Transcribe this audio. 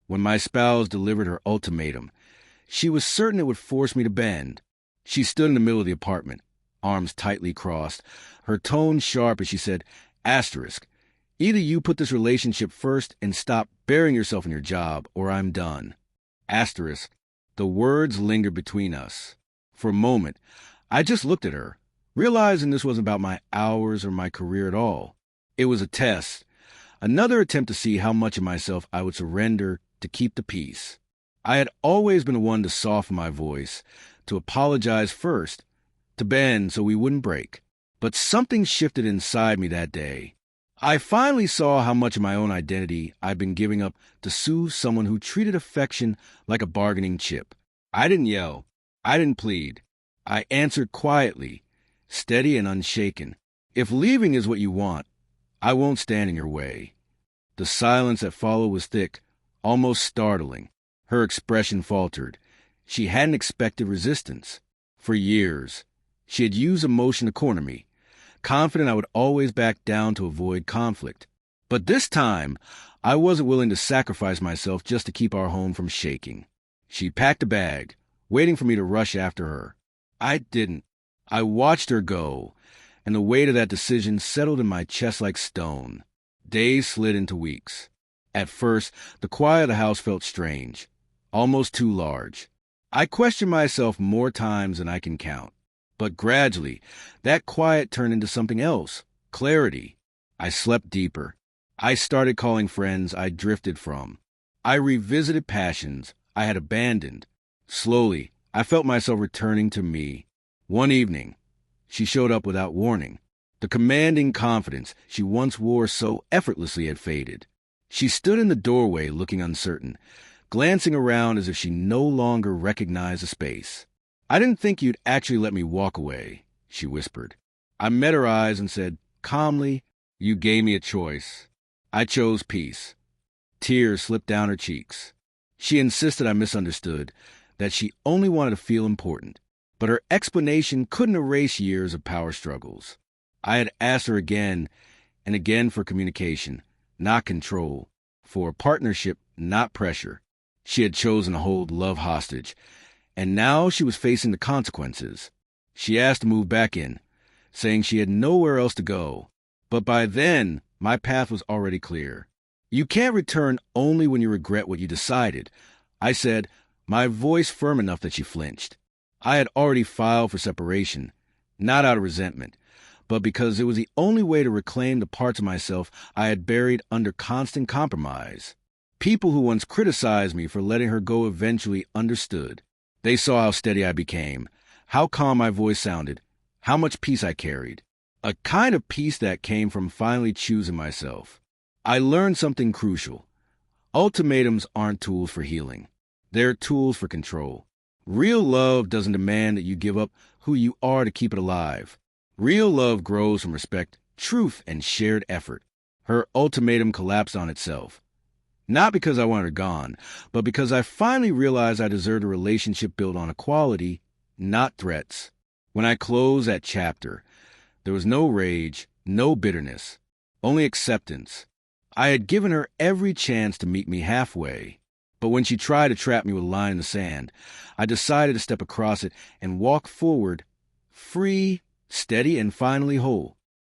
When my spouse delivered her ultimatum, she was certain it would force me to bend. She stood in the middle of the apartment, arms tightly crossed, her tone sharp as she said, "Asterisk, either you put this relationship first and stop burying yourself in your job, or I'm done." Asterisk. The words lingered between us. For a moment, I just looked at her, realizing this wasn't about my hours or my career at all. It was a test, another attempt to see how much of myself I would surrender to keep the peace. I had always been the one to soften my voice, to apologize first, to bend so we wouldn't break. But something shifted inside me that day. I finally saw how much of my own identity I'd been giving up to soothe someone who treated affection like a bargaining chip. I didn't yell. I didn't plead. I answered quietly, steady and unshaken. If leaving is what you want, I won't stand in your way. The silence that followed was thick, almost startling. Her expression faltered. She hadn't expected resistance. For years, she had used emotion to corner me, confident I would always back down to avoid conflict. But this time, I wasn't willing to sacrifice myself just to keep our home from shaking. She packed a bag, waiting for me to rush after her. I didn't. I watched her go, and the weight of that decision settled in my chest like stone. Days slid into weeks. At first, the quiet of the house felt strange, almost too large. I questioned myself more times than I can count. But gradually, that quiet turned into something else, clarity. I slept deeper. I started calling friends I'd drifted from. I revisited passions I had abandoned. Slowly, I felt myself returning to me. One evening, she showed up without warning. The commanding confidence she once wore so effortlessly had faded. She stood in the doorway looking uncertain, glancing around as if she no longer recognized the space. "I didn't think you'd actually let me walk away," she whispered. I met her eyes and said, calmly, "You gave me a choice. I chose peace." Tears slipped down her cheeks. She insisted I misunderstood, that she only wanted to feel important. But her explanation couldn't erase years of power struggles. I had asked her again and again for communication, not control, for a partnership, not pressure. She had chosen to hold love hostage, and now she was facing the consequences. She asked to move back in, saying she had nowhere else to go. But by then, my path was already clear. "You can't return only when you regret what you decided," I said, my voice firm enough that she flinched. I had already filed for separation, not out of resentment, but because it was the only way to reclaim the parts of myself I had buried under constant compromise. People who once criticized me for letting her go eventually understood. They saw how steady I became, how calm my voice sounded, how much peace I carried. A kind of peace that came from finally choosing myself. I learned something crucial. Ultimatums aren't tools for healing. They're tools for control. Real love doesn't demand that you give up who you are to keep it alive. Real love grows from respect, truth, and shared effort. Her ultimatum collapsed on itself. Not because I wanted her gone, but because I finally realized I deserved a relationship built on equality, not threats. When I closed that chapter, there was no rage, no bitterness, only acceptance. I had given her every chance to meet me halfway. But when she tried to trap me with a line in the sand, I decided to step across it and walk forward, free, steady, and finally whole.